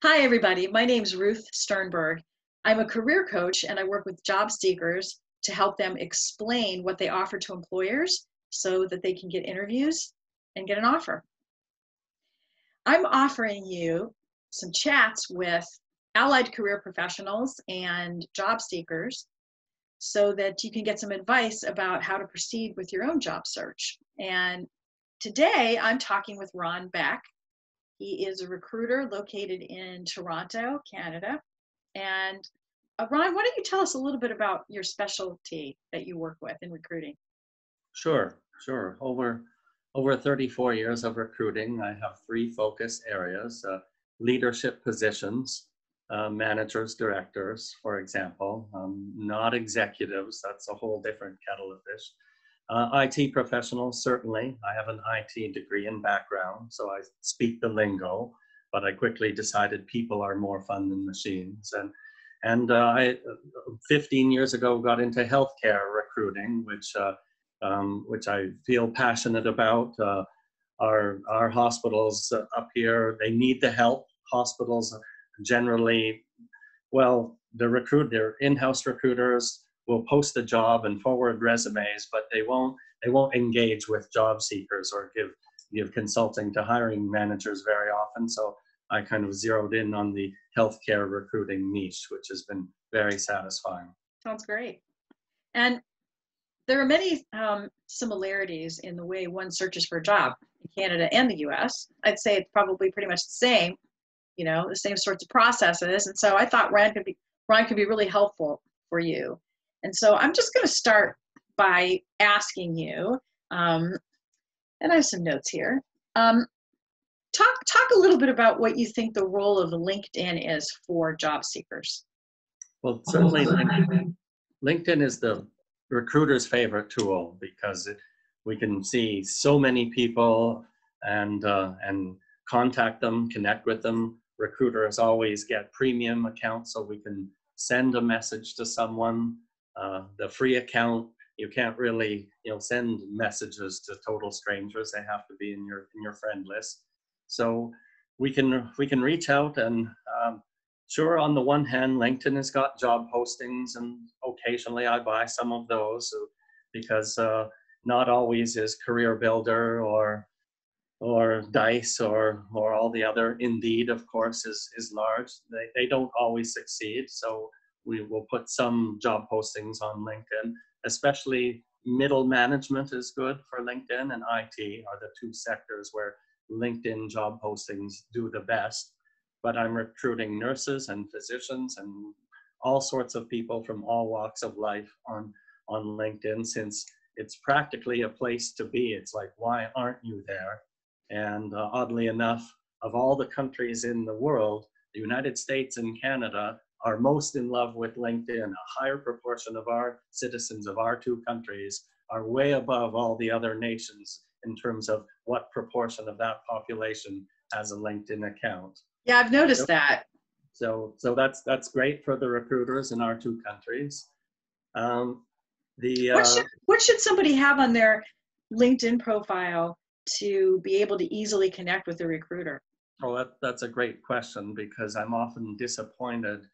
Hi, everybody. My name's Ruth Sternberg. I'm a career coach and I work with job seekers to help them explain what they offer to employers so that they can get interviews and get an offer. I'm offering you some chats with allied career professionals and job seekers so that you can get some advice about how to proceed with your own job search. And today I'm talking with Ron Beck. He is a recruiter located in Toronto, Canada. And Ron, why don't you tell us a little bit about your specialty that you work with in recruiting? Sure. Over 34 years of recruiting, I have three focus areas: leadership positions, managers, directors, for example, not executives. That's a whole different kettle of fish. IT professionals, certainly. I have an IT degree and background, so I speak the lingo, but I quickly decided people are more fun than machines. And 15 years ago, got into healthcare recruiting, which I feel passionate about. Our hospitals up here, they need the help. Hospitals generally, well, their in-house recruiters will post a job and forward resumes, but they won't engage with job seekers or give consulting to hiring managers very often. So I kind of zeroed in on the healthcare recruiting niche, which has been very satisfying. Sounds great. And there are many similarities in the way one searches for a job in Canada and the US. I'd say it's probably pretty much the same, the same sorts of processes. And so I thought Ron could be really helpful for you. And so I'm just going to start by asking you, and I have some notes here. Talk a little bit about what you think the role of LinkedIn is for job seekers. Well, certainly LinkedIn is the recruiter's favorite tool because we can see so many people and contact them, connect with them. Recruiters always get premium accounts, so we can send a message to someone. The free account, you can't really send messages to total strangers. They have to be in your friend list. So we can reach out and sure, on the one hand, LinkedIn has got job postings, and occasionally I buy some of those because not always is Career Builder or Dice or all the other. Indeed, of course, is large. They don't always succeed. So we will put some job postings on LinkedIn, especially middle management is good for LinkedIn, and IT are the two sectors where LinkedIn job postings do the best. But I'm recruiting nurses and physicians and all sorts of people from all walks of life on LinkedIn, since it's practically a place to be. It's like, why aren't you there? And oddly enough, of all the countries in the world, the United States and Canada are most in love with LinkedIn. A higher proportion of our citizens of our two countries are way above all the other nations in terms of what proportion of that population has a LinkedIn account. Yeah, I've noticed that. So that's great for the recruiters in our two countries. What should somebody have on their LinkedIn profile to be able to easily connect with the recruiter? That's a great question, because I'm often disappointed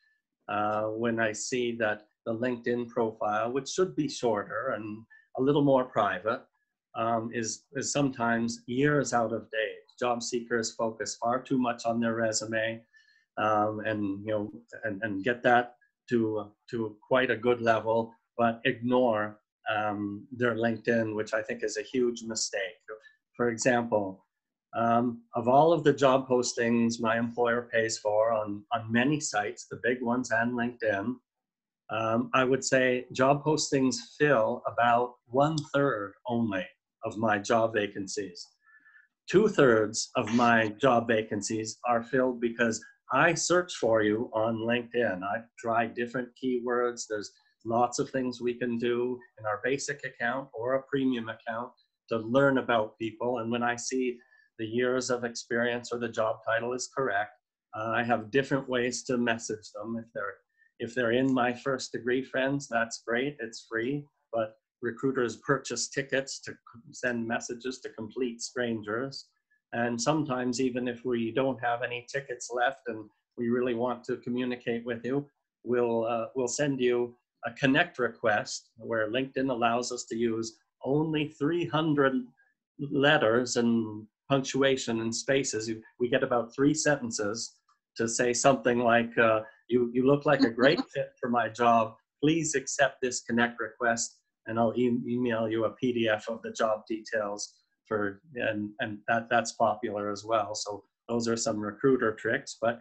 when I see that the LinkedIn profile, which should be shorter and a little more private, is sometimes years out of date. Job seekers focus far too much on their resume, and get that to quite a good level, but ignore their LinkedIn, which I think is a huge mistake. For example, of all of the job postings my employer pays for on many sites, the big ones and LinkedIn, I would say job postings fill about 1/3 only of my job vacancies. 2/3 of my job vacancies are filled because I search for you on LinkedIn. I've tried different keywords. There's lots of things we can do in our basic account or a premium account to learn about people. And when I see the years of experience or the job title is correct, I have different ways to message them. If they're in my first degree friends, that's great. It's free. But recruiters purchase tickets to send messages to complete strangers. And sometimes, even if we don't have any tickets left and we really want to communicate with you, we'll send you a connect request where LinkedIn allows us to use only 300 letters and punctuation and spaces. We get about 3 sentences to say something like, you look like a great fit for my job. Please accept this connect request, and I'll email you a PDF of the job details and that's popular as well. So those are some recruiter tricks, but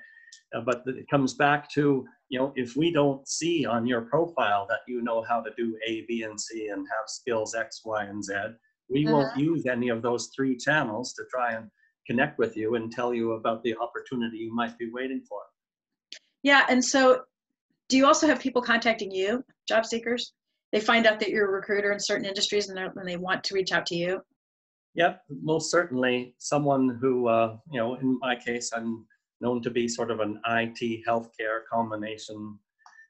it comes back to, if we don't see on your profile that you know how to do A, B, and C and have skills X, Y, and Z, we won't use any of those 3 channels to try and connect with you and tell you about the opportunity you might be waiting for. Yeah, and so do you also have people contacting you, job seekers? They find out that you're a recruiter in certain industries and they want to reach out to you? Yep, most certainly. Someone who, in my case, I'm known to be sort of an IT healthcare combination.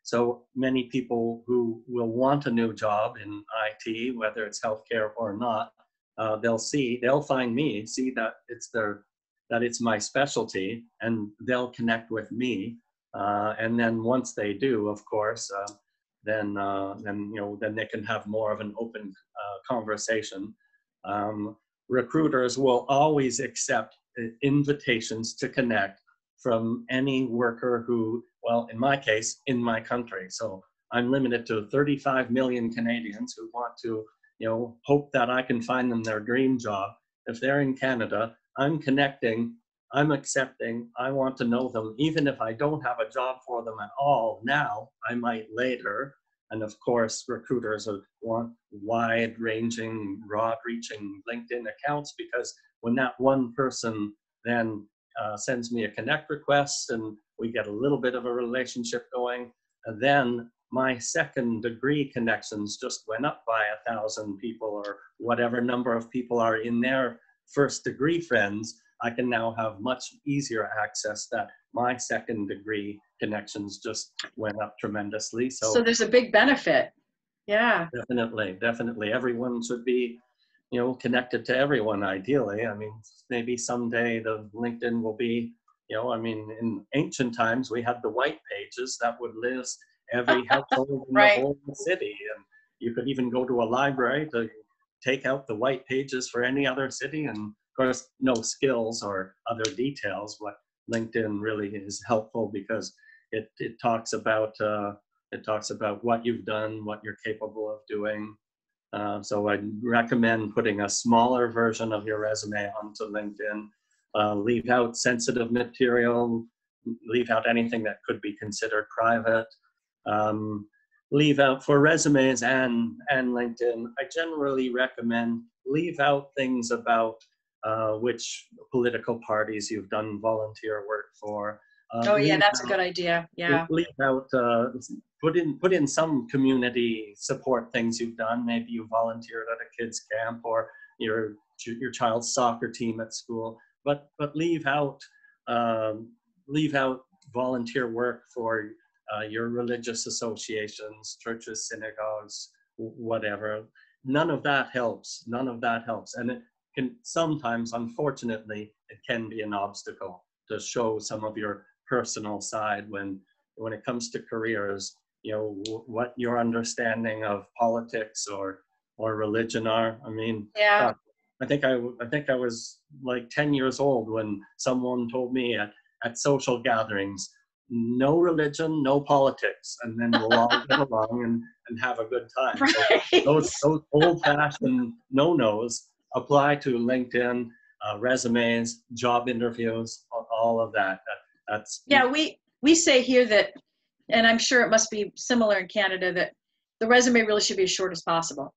So many people who will want a new job in IT, whether it's healthcare or not, they'll find me, see that it's my specialty, and they'll connect with me. And then once they do, of course, then they can have more of an open conversation. Recruiters will always accept invitations to connect from any worker who, well, in my case, in my country. So I'm limited to 35 million Canadians who want to, hope that I can find them their dream job. If they're in Canada, I'm connecting, I'm accepting, I want to know them. Even if I don't have a job for them at all now, I might later. And of course, recruiters want wide-ranging, broad-reaching LinkedIn accounts, because when that one person then sends me a connect request and we get a little bit of a relationship going, and then my second degree connections just went up by 1,000 people, or whatever number of people are in their first degree friends. I can now have much easier access that my second degree connections just went up tremendously. So there's a big benefit. Yeah. Definitely. Everyone should be, connected to everyone ideally. I mean, maybe someday the LinkedIn will be, in ancient times, we had the white pages that would list every household in Right. the whole city. And you could even go to a library to take out the white pages for any other city. And of course, no skills or other details. What LinkedIn really is helpful, because it talks about what you've done, what you're capable of doing. So I'd recommend putting a smaller version of your resume onto LinkedIn. Leave out sensitive material, leave out anything that could be considered private. Leave out, for resumes and LinkedIn, I generally recommend leave out things about which political parties you've done volunteer work for. Oh yeah, that's a good idea. Yeah. Leave out, put in some community support things you've done. Maybe you volunteered at a kids camp, or your child's soccer team at school. But leave out volunteer work for your religious associations, churches, synagogues, whatever. None of that helps. And it can sometimes, unfortunately, it can be an obstacle to show some of your personal side when it comes to careers. What your understanding of politics or religion are. I mean, Yeah. I think I was like 10 years old when someone told me at social gatherings, no religion, no politics, and then we'll all get along and have a good time. Right. So those old-fashioned no-nos apply to LinkedIn, resumes, job interviews, all of that. Yeah, we say here that, and I'm sure it must be similar in Canada, that the resume really should be as short as possible.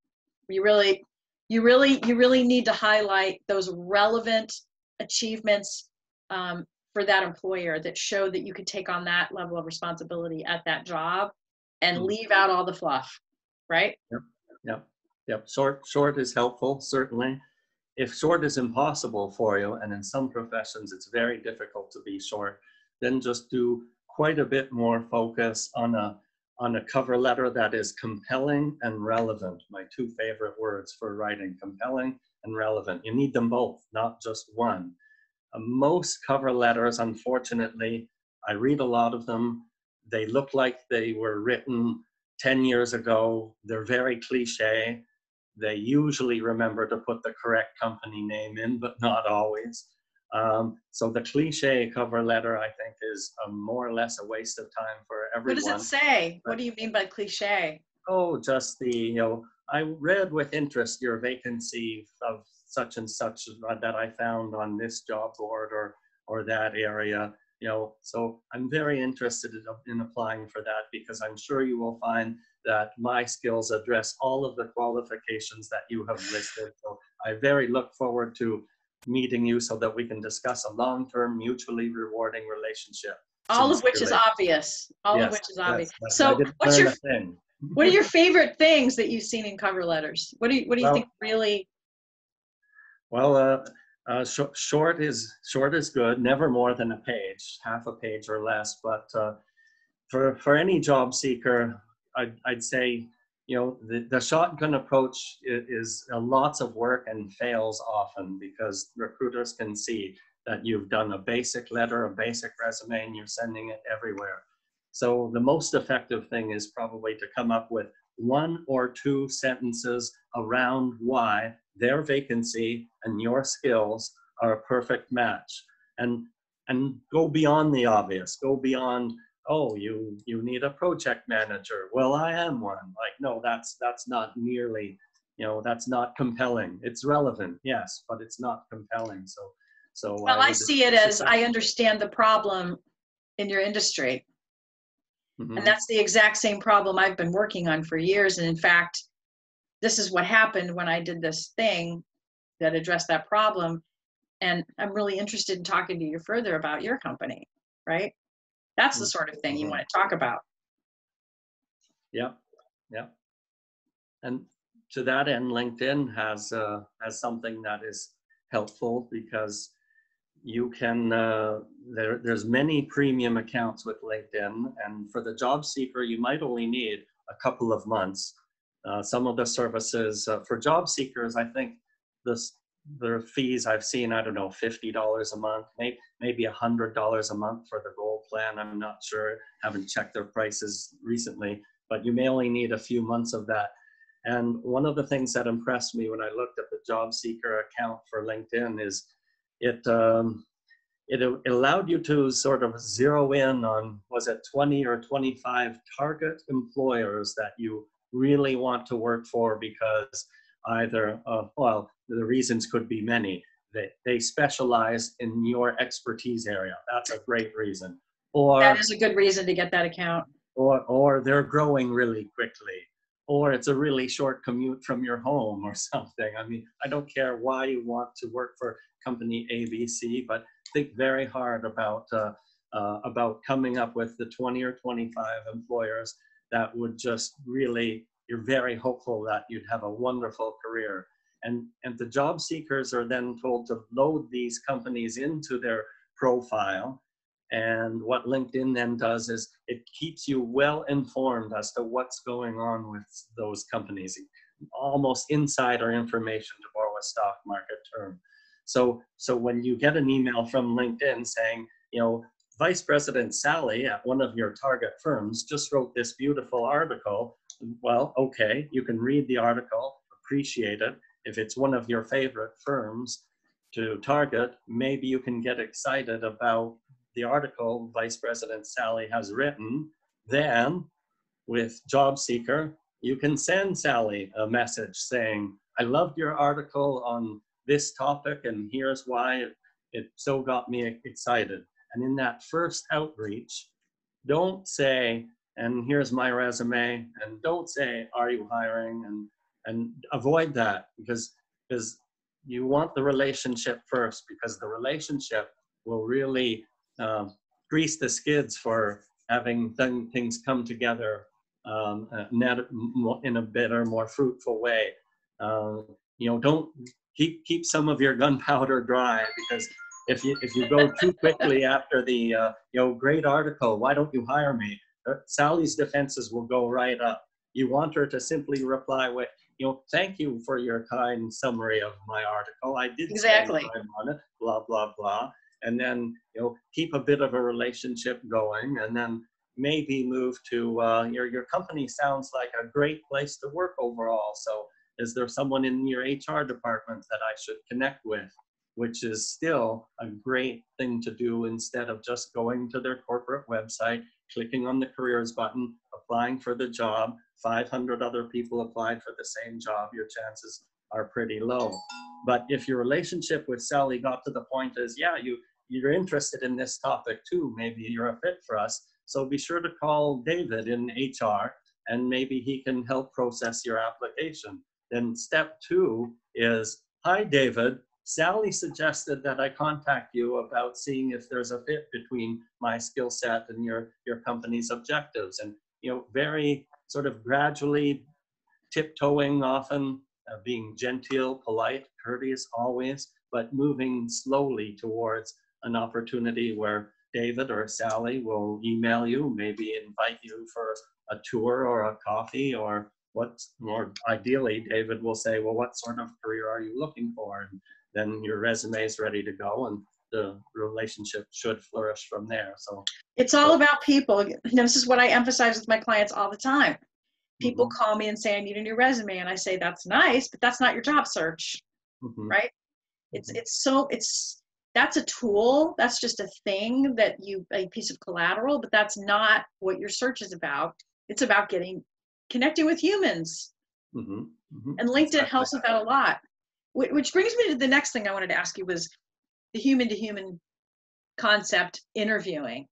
You really need to highlight those relevant achievements for that employer that show that you could take on that level of responsibility at that job, and leave out all the fluff, right? Yep. Short is helpful, certainly. If short is impossible for you, and in some professions it's very difficult to be short, then just do quite a bit more focus on a cover letter that is compelling and relevant. My 2 favorite words for writing: compelling and relevant. You need them both, not just one. Most cover letters, unfortunately, I read a lot of them. They look like they were written 10 years ago. They're very cliche. They usually remember to put the correct company name in, but not always. So the cliche cover letter, I think, is more or less a waste of time for What does it everyone. say? But, What do you mean by cliche? oh, just I read with interest your vacancy of such and such that I found on this job board or that area. So I'm very interested in applying for that, because I'm sure you will find that my skills address all of the qualifications that you have listed. So I very look forward to meeting you so that we can discuss a long-term, mutually rewarding relationship. All of which is obvious. All of Yes, which is obvious. yes, I So didn't learn a thing. what are your favorite things that you've seen in cover letters? What do you think really? Well, short is good. Never more than a page, half a page or less. But for any job seeker, I'd say the shotgun approach is lots of work and fails often, because recruiters can see that you've done a basic letter, a basic resume, and you're sending it everywhere. So the most effective thing is probably to come up with 1 or 2 sentences around why their vacancy and your skills are a perfect match, and go beyond the obvious. Go beyond, oh, you need a project manager. Well, I am one. Like, no, that's not nearly, that's not compelling. It's relevant, yes, but it's not compelling. So Well, I see it as, I understand the problem in your industry. Mm-hmm. And that's the exact same problem I've been working on for years. And in fact, this is what happened when I did this thing that addressed that problem. And I'm really interested in talking to you further about your company, right? That's the sort of thing you want to talk about. Yep. And to that end, LinkedIn has something that is helpful, because you can, there's many premium accounts with LinkedIn, and for the job seeker, you might only need a couple of months. Some of the services for job seekers, I think the fees I've seen, I don't know, $50 a month, maybe $100 a month for the gold plan. I'm not sure, haven't checked their prices recently, but you may only need a few months of that. And one of the things that impressed me when I looked at the job seeker account for LinkedIn is it allowed you to sort of zero in on, was it 20 or 25 target employers that you really want to work for, because either, well, the reasons could be many. They specialize in your expertise area. That's a great reason. Or that is a good reason to get that account. Or they're growing really quickly. Or it's a really short commute from your home or something. I mean, I don't care why you want to work for company ABC, but think very hard about coming up with the 20 or 25 employers that would just really, you're very hopeful that you'd have a wonderful career. And the job seekers are then told to load these companies into their profile. And what LinkedIn then does is it keeps you well informed as to what's going on with those companies, almost insider information, to borrow a stock market term. So when you get an email from LinkedIn saying, Vice President Sally at one of your target firms just wrote this beautiful article, well, okay, you can read the article, appreciate it. If it's one of your favorite firms to target, maybe you can get excited about the article Vice President Sally has written. Then with Job Seeker, you can send Sally a message saying, I loved your article on this topic, and here's why it so got me excited. And in that first outreach, don't say, and here's my resume, and don't say, are you hiring? And avoid that, because you want the relationship first, because the relationship will really grease the skids for having things come together in a better, more fruitful way. Don't keep some of your gunpowder dry, because if you go too quickly after the great article, why don't you hire me? Sally's defenses will go right up. You want her to simply reply with, thank you for your kind summary of my article. I did exactly spend time on it, blah, blah, blah. and then, keep a bit of a relationship going, and then maybe move to, your company sounds like a great place to work overall. So is there someone in your HR department that I should connect with? Which is still a great thing to do instead of just going to their corporate website, clicking on the careers button, applying for the job. 500 other people applied for the same job. Your chances are pretty low. But if your relationship with Sally got to the point is, yeah, you're interested in this topic too, maybe you're a fit for us. So be sure to call David in HR, and maybe he can help process your application. Then step 2 is, hi, David. Sally suggested that I contact you about seeing if there's a fit between my skill set and your company's objectives. And, very sort of gradually tiptoeing often, being genteel, polite, courteous always, but moving slowly towards an opportunity where David or Sally will email you, maybe invite you for a tour or a coffee, or ideally, David will say, well, what sort of career are you looking for? And then your resume is ready to go, and the relationship should flourish from there. So it's all about people. This is what I emphasize with my clients all the time. People mm-hmm. call me and say, I need a new resume. And I say, that's nice, but that's not your job search, Mm-hmm. right? That's a tool. That's just a thing a piece of collateral, but that's not what your search is about. It's about connecting with humans. Mm-hmm. Mm-hmm. And LinkedIn helps with that a lot. Which brings me to the next thing I wanted to ask you, was the human to human concept, interviewing.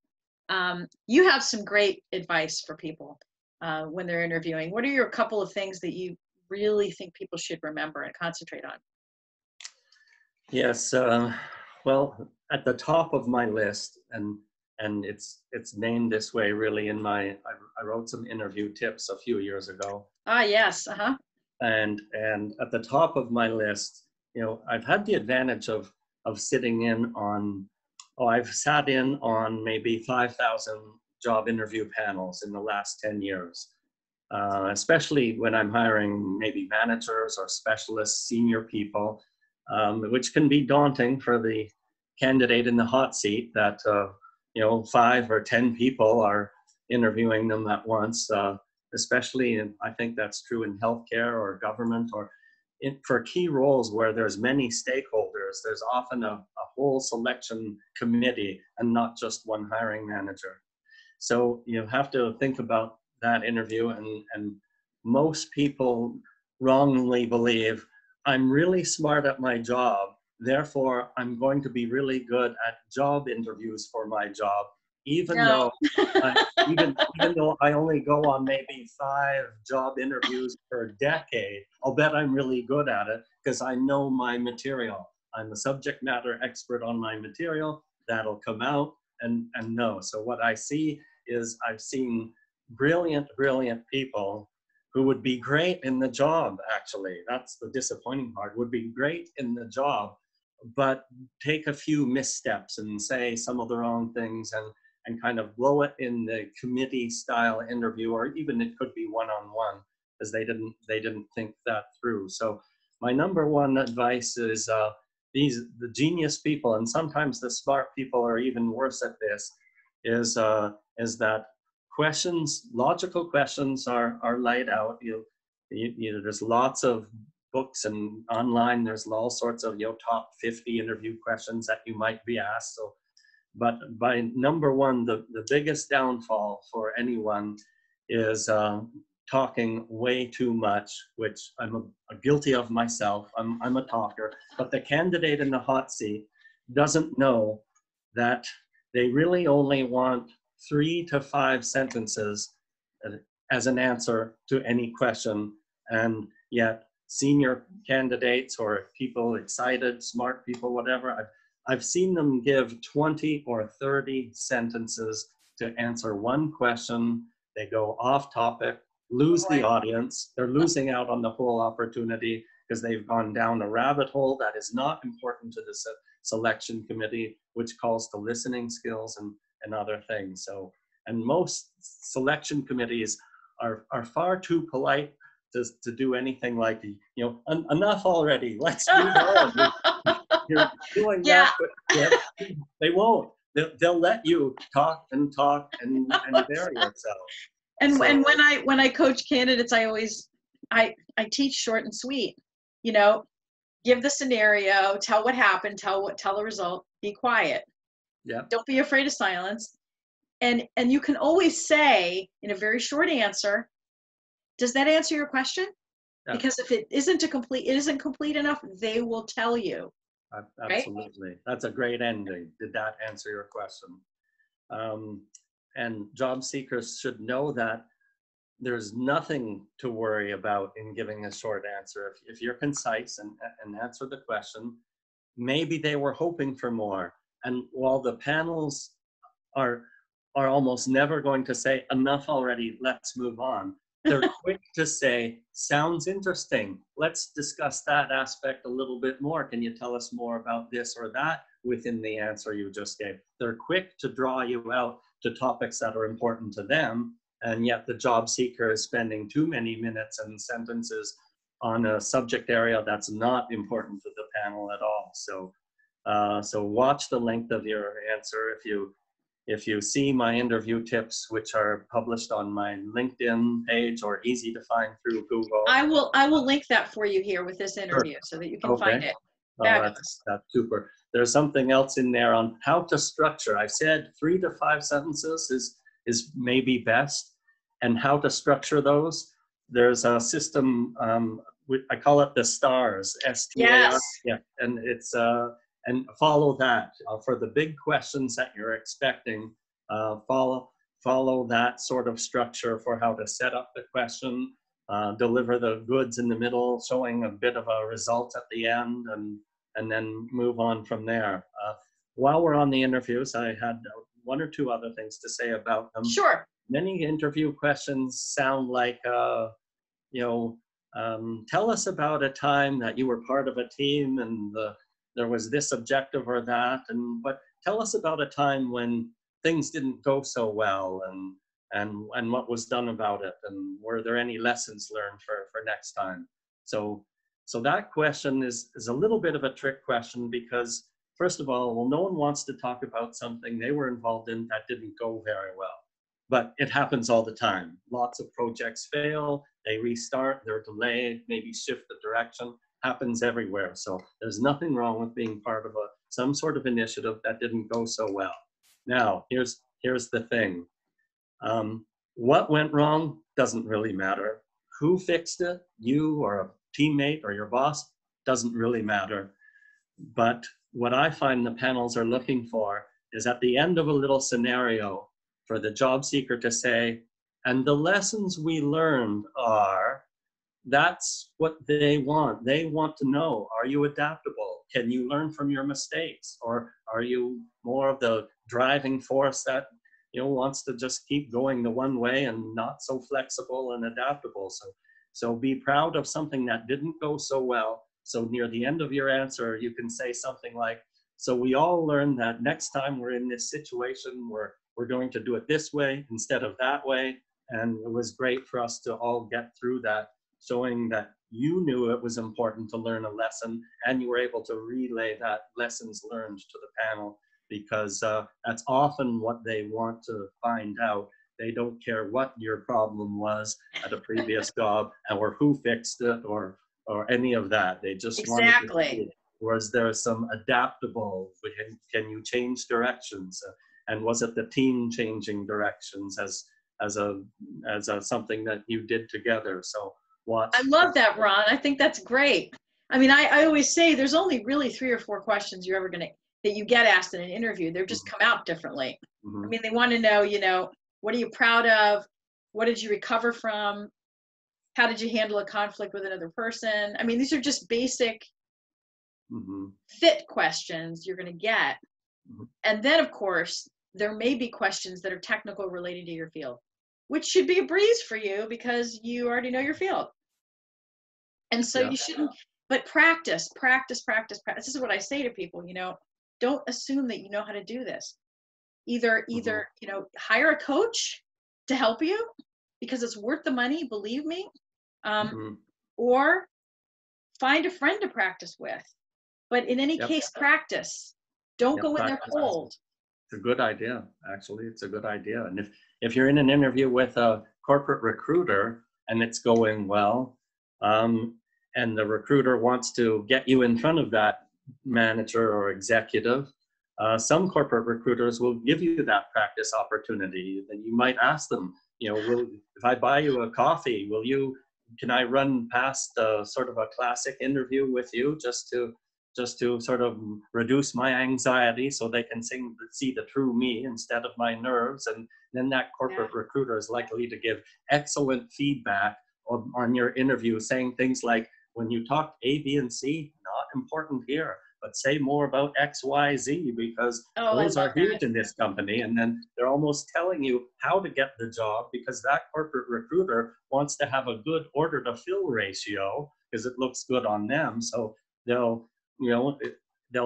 You have some great advice for people when they're interviewing. What are your couple of things that you really think people should remember and concentrate on? Yes. Well, at the top of my list, and it's named this way really I wrote some interview tips a few years ago. Ah, yes. Uh-huh. And at the top of my list, I've had the advantage of sitting in on, I've sat in on maybe 5,000 job interview panels in the last 10 years, especially when I'm hiring maybe managers or specialists, senior people, which can be daunting for the candidate in the hot seat that, 5 or 10 people are interviewing them at once. Especially, and I think that's true in healthcare or government, or for key roles where there's many stakeholders, there's often a whole selection committee and not just one hiring manager. So you have to think about that interview, and most people wrongly believe, I'm really smart at my job, therefore I'm going to be really good at job interviews for my job. Even though I only go on maybe 5 job interviews per decade, I'll bet I'm really good at it because I know my material. I'm a subject matter expert on my material. That'll come out and know. So what I see is, I've seen brilliant people who would be great in the job, actually. That's the disappointing part, would be great in the job, but take a few missteps and say some of the wrong things and kind of blow it in the committee style interview, or even it could be one-on-one, because they didn't think that through. So my number one advice is the genius people, and sometimes the smart people are even worse at this, is that logical questions are laid out. There's lots of books, and online there's all sorts of top 50 interview questions that you might be asked. So, but by number one, the biggest downfall for anyone is talking way too much, which I'm guilty of myself. I'm a talker, but the candidate in the hot seat doesn't know that they really only want 3 to 5 sentences as an answer to any question, and yet senior candidates or people excited, smart people, whatever, I've seen them give 20 or 30 sentences to answer one question. They go off topic, lose the audience. They're losing out on the whole opportunity because they've gone down a rabbit hole that is not important to the selection committee, which calls to listening skills and other things. So, and most selection committees are far too polite to do anything like, enough already, let's move on. You're doing that. They won't. They'll let you talk and bury yourself. And So, and when I coach candidates, I teach short and sweet. You know, give the scenario, tell what happened, tell the result, be quiet. yeah, Don't be afraid of silence. And you can always say in a very short answer, does that answer your question? yeah, Because if it isn't complete enough, they will tell you, right? absolutely. That's a great ending. Did that answer your question? And job seekers should know that there's nothing to worry about in giving a short answer. If you're concise and answer the question, maybe they were hoping for more. And while the panels are almost never going to say enough already, let's move on, they're quick to say, sounds interesting, let's discuss that aspect a little bit more, can you tell us more about this or that within the answer you just gave. They're quick to draw you out to topics that are important to them, and yet the job seeker is spending too many minutes and sentences on a subject area that's not important to the panel at all. So so watch the length of your answer. If you see my interview tips, which are published on my LinkedIn page or easy to find through Google. I will link that for you here with this interview so that you can find it. Oh, that's super. There's something else in there on how to structure. I said 3 to 5 sentences is maybe best, and how to structure those. There's a system, I call it the STARS, STAR. Yes. Yeah, and it's and follow that for the big questions that you're expecting. Follow that sort of structure for how to set up the question, deliver the goods in the middle, showing a bit of a result at the end, and then move on from there. While we're on the interviews, I had 1 or 2 other things to say about them. Sure. Many interview questions sound like, tell us about a time that you were part of a team and there was this objective or that, but tell us about a time when things didn't go so well and what was done about it, and were there any lessons learned for next time. So that question is a little bit of a trick question, because first of all, well, no one wants to talk about something they were involved in that didn't go very well. But it happens all the time. Lots of projects fail, they restart, they're delayed, maybe shift the direction, happens everywhere. So there's nothing wrong with being part of some sort of initiative that didn't go so well. Now, here's the thing. What went wrong doesn't really matter. Who fixed it, you or a teammate or your boss, doesn't really matter. But what I find the panels are looking for is at the end of a little scenario for the job seeker to say, and the lessons we learned are, that's what they want. They want to know, are you adaptable? Can you learn from your mistakes? Or are you more of the driving force that wants to just keep going the one way and not so flexible and adaptable? So be proud of something that didn't go so well. So near the end of your answer, you can say something like, so we all learned that next time we're in this situation, we're going to do it this way instead of that way. And it was great for us to all get through that, showing that you knew it was important to learn a lesson and you were able to relay that lessons learned to the panel, because that's often what they want to find out. They don't care what your problem was at a previous job or who fixed it or any of that. They just wanted to see, was there some adaptable, can you change directions? And was it the team changing directions as something that you did together? So watch. I love that, Ron. I think that's great. I mean, I always say there's only really 3 or 4 questions you're ever that you get asked in an interview. They're just come out differently. I mean, they want to know, what are you proud of? What did you recover from? How did you handle a conflict with another person? I mean, these are just basic fit questions you're going to get. And then, of course, there may be questions that are technical related to your field, which should be a breeze for you because you already know your field. And so you shouldn't, but practice. This is what I say to people, don't assume that you know how to do this. Either, hire a coach to help you because it's worth the money, believe me, or find a friend to practice with. But in any case, practice. Don't Yep, go in there practice. cold. It's a good idea. Actually, it's a good idea. And if you're in an interview with a corporate recruiter and it's going well, and the recruiter wants to get you in front of that manager or executive, some corporate recruiters will give you that practice opportunity. Then you might ask them, if I buy you a coffee, can I run past sort of a classic interview with you just to sort of reduce my anxiety so they can see the true me instead of my nerves. And then that corporate recruiter is likely to give excellent feedback on your interview, saying things like, when you talk A, B, and C, not important here, but say more about X, Y, Z, because those are huge in this company. And then they're almost telling you how to get the job, because that corporate recruiter wants to have a good order to fill ratio because it looks good on them. So they'll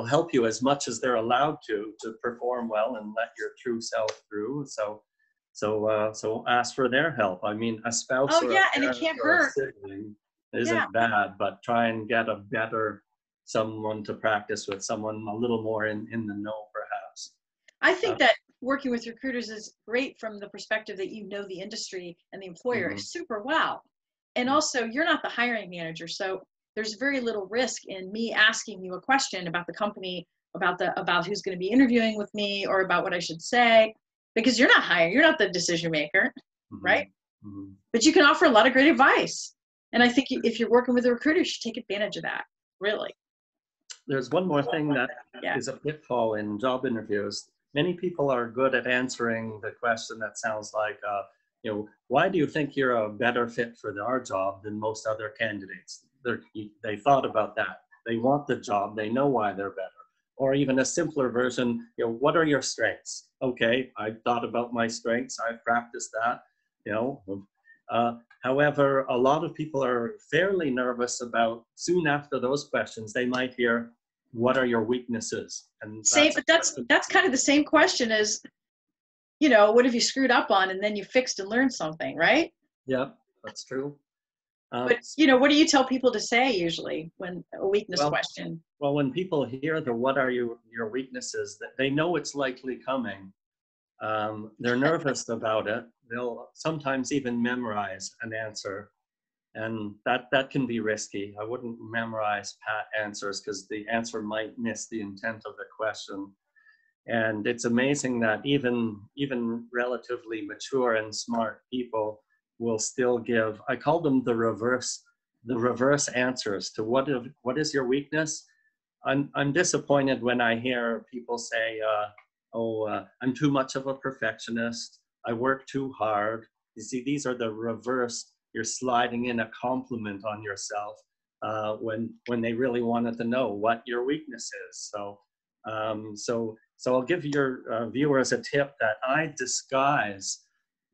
help you as much as they're allowed to perform well and let your true self through. So ask for their help. I mean, a spouse or a and it parent can't or a hurt. sibling isn't bad, but try and get a better someone to practice with, someone a little more in the know, perhaps. I think that working with recruiters is great from the perspective that you know the industry and the employer super well. And also, you're not the hiring manager, so there's very little risk in me asking you a question about the company, about who's going to be interviewing with me, or about what I should say, because you're not hiring, you're not the decision maker, right? But you can offer a lot of great advice. And I think if you're working with a recruiter, you should take advantage of that, really. There's one more thing that is a pitfall in job interviews. Many people are good at answering the question that sounds like, why do you think you're a better fit for our job than most other candidates? They thought about that. They want the job. They know why they're better. Or even a simpler version, what are your strengths? Okay, I've thought about my strengths. I've practiced that, However, a lot of people are fairly nervous about, soon after those questions, they might hear, what are your weaknesses? And but that's kind of the same question as, what have you screwed up on, and then you fixed and learned something, right? Yeah, that's true. But what do you tell people to say usually when a weakness question? Well, when people hear what are your weaknesses, they know it's likely coming. They're nervous about it. They'll sometimes even memorize an answer, and that can be risky. I wouldn't memorize pat answers because the answer might miss the intent of the question. And it's amazing that even relatively mature and smart people will still give, I call them the reverse answers to what is your weakness. I'm disappointed when I hear people say, I'm too much of a perfectionist. I work too hard. You see, these are the reverse. You're sliding in a compliment on yourself when they really wanted to know what your weakness is. So I'll give your viewers a tip that I disguise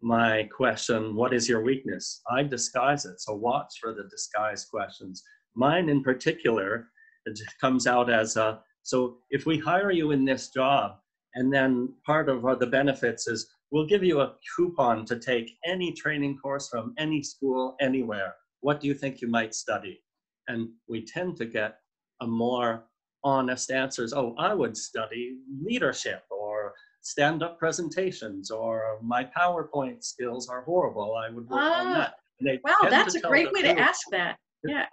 my question, what is your weakness? I disguise it. So watch for the disguised questions. Mine in particular, it comes out as, so if we hire you in this job, and then part of the benefits is we'll give you a coupon to take any training course from any school, anywhere. What do you think you might study? And we tend to get a more honest answers. Oh, I would study leadership or stand-up presentations, or my PowerPoint skills are horrible. I would work on that. Wow, that's a great way to ask that. Yeah.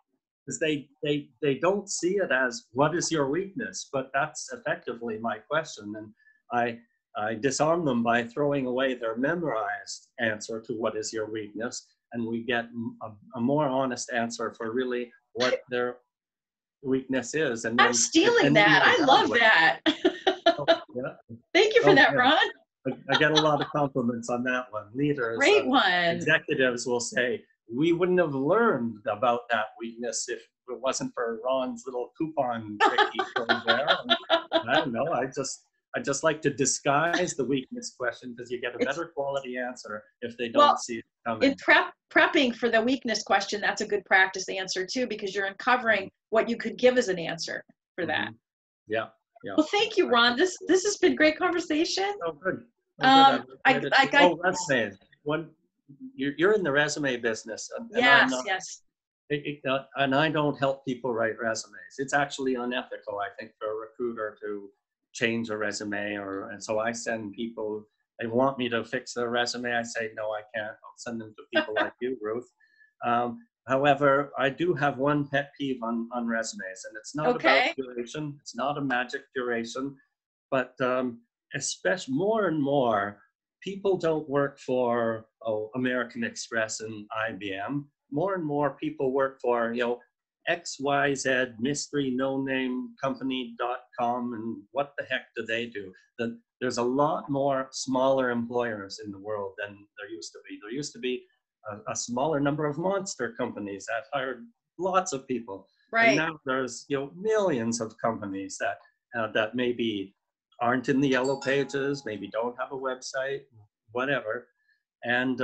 Because they don't see it as what is your weakness, but that's effectively my question. And I disarm them by throwing away their memorized answer to what is your weakness, and we get a more honest answer for really what their weakness is. And then, I'm stealing that. I love that. Thank you for that, Ron. I get a lot of compliments on that one. Leaders, great one. Executives will say, we wouldn't have learned about that weakness if it wasn't for Ron's little coupon trick he throws there. I don't know. I just like to disguise the weakness question because you get a better quality answer if they don't see it coming. In prepping for the weakness question, that's a good practice answer too, because you're uncovering what you could give as an answer for that. Yeah. Well, thank you, Ron. This has been great conversation. Oh, good. Resumes. You're in the resume business. And yes. And I don't help people write resumes. It's actually unethical, I think, for a recruiter to change a resume, and so I send people, they want me to fix their resume. I say, no, I can't. I'll send them to people like you, Ruth. However, I do have one pet peeve on resumes, and it's not about duration. It's not a magic duration, but especially more and more, people don't work for American Express and IBM. More and more people work for, XYZ mystery no name company.com, and what the heck do they do? There's a lot more smaller employers in the world than there used to be. There used to be a smaller number of monster companies that hired lots of people. Right. And now there's millions of companies that maybe aren't in the yellow pages, maybe don't have a website, whatever. And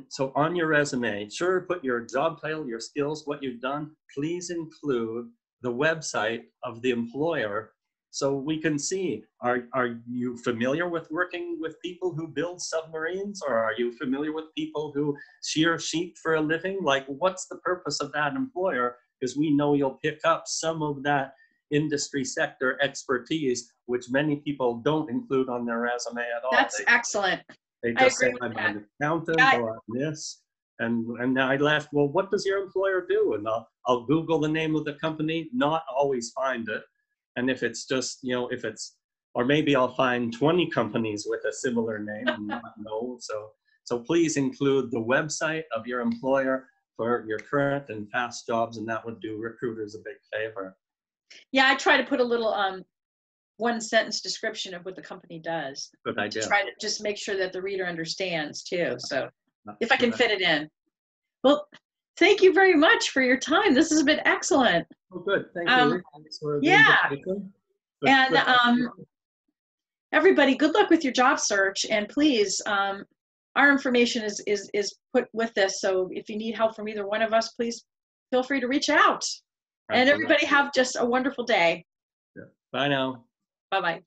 so on your resume, sure, put your job title, your skills, what you've done. Please include the website of the employer so we can see, are you familiar with working with people who build submarines, or are you familiar with people who shear sheep for a living? Like, what's the purpose of that employer? Because we know you'll pick up some of that industry sector expertise, which many people don't include on their resume at all. That's excellent. They just say, I'm an accountant or I'm this. And I left, well, what does your employer do? And I'll Google the name of the company, not always find it. And if it's just, or maybe I'll find 20 companies with a similar name and not know. So please include the website of your employer for your current and past jobs, and that would do recruiters a big favor. Yeah, I try to put a little one sentence description of what the company does. Good idea. To try to just make sure that the reader understands too. So if I can fit it in. Well, thank you very much for your time. This has been excellent. Oh, good. Thank you. Thanks for the invitation. And everybody, good luck with your job search. And please, our information is put with this. So if you need help from either one of us, please feel free to reach out. And everybody have just a wonderful day. Yeah. Bye now. Bye-bye.